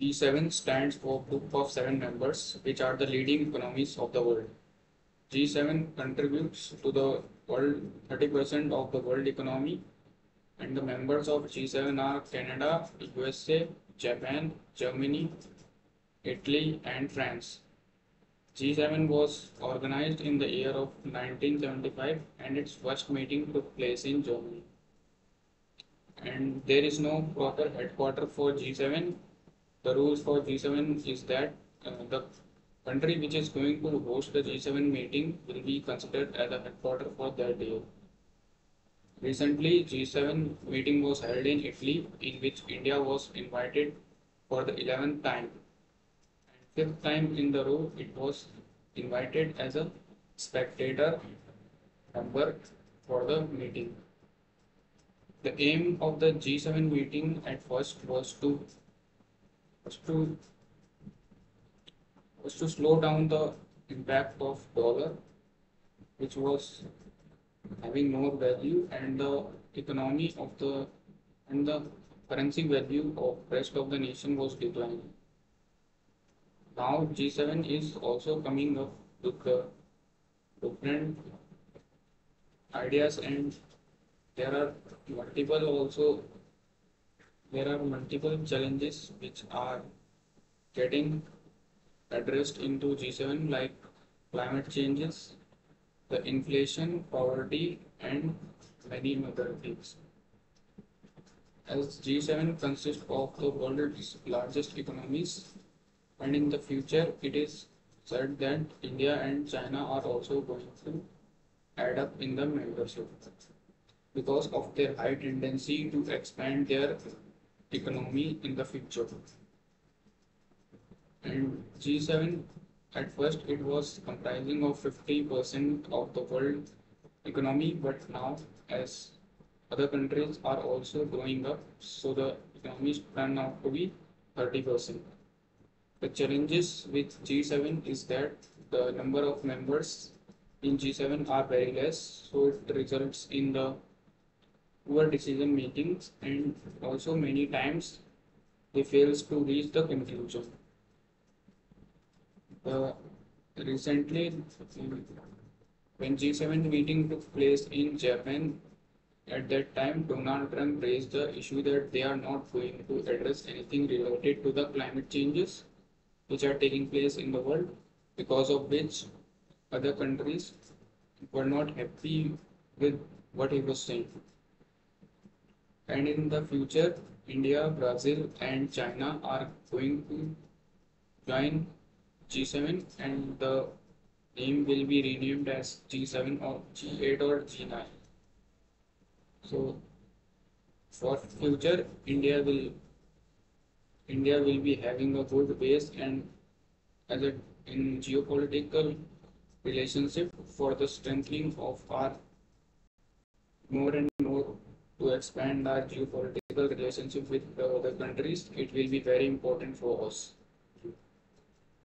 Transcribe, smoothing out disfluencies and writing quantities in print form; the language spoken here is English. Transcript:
G7 stands for Group of Seven members, which are the leading economies of the world. G7 contributes to the world 30% of the world economy, and the members of G7 are Canada, USA, Japan, Germany, Italy, and France. G7 was organized in the year of 1975 and its first meeting took place in Germany. And there is no proper headquarter for G7. The rules for G7 is that the country which is going to host the G7 meeting will be considered as a headquarter for that year. Recently, G7 meeting was held in Italy, in which India was invited for the 11th time. And fifth time in the row, it was invited as a spectator member for the meeting. The aim of the G7 meeting at first was to was to slow down the impact of dollar, which was having more value, and the economy of the and the currency value of rest of the nation was declining. Now G7 is also coming up with the different ideas, and there are multiple also there are multiple challenges which are getting addressed into G7, like climate changes, the inflation, poverty, and many other things. As G7 consists of the world's largest economies, and in the future it is said that India and China are also going to add up in the membership because of their high tendency to expand their economy in the future. And G7 at first it was comprising of 50% of the world economy, but now as other countries are also growing up, so the economies turn out to be 30%. The challenges with G7 is that the number of members in G7 are very less, so it results in the poor decision makings, and also many times they fails to reach the conclusion. Recently, when G7 meeting took place in Japan, at that time Donald Trump raised the issue that they are not going to address anything related to the climate changes which are taking place in the world, because of which other countries were not happy with what he was saying. And in the future, India, Brazil, and China are going to join G7, and the name will be renamed as G7 or G8 or G9. So for future, India will be having a good base and as a in geopolitical relationship for the strengthening of our more and more to expand our geopolitical relationship with the other countries. It will be very important for us.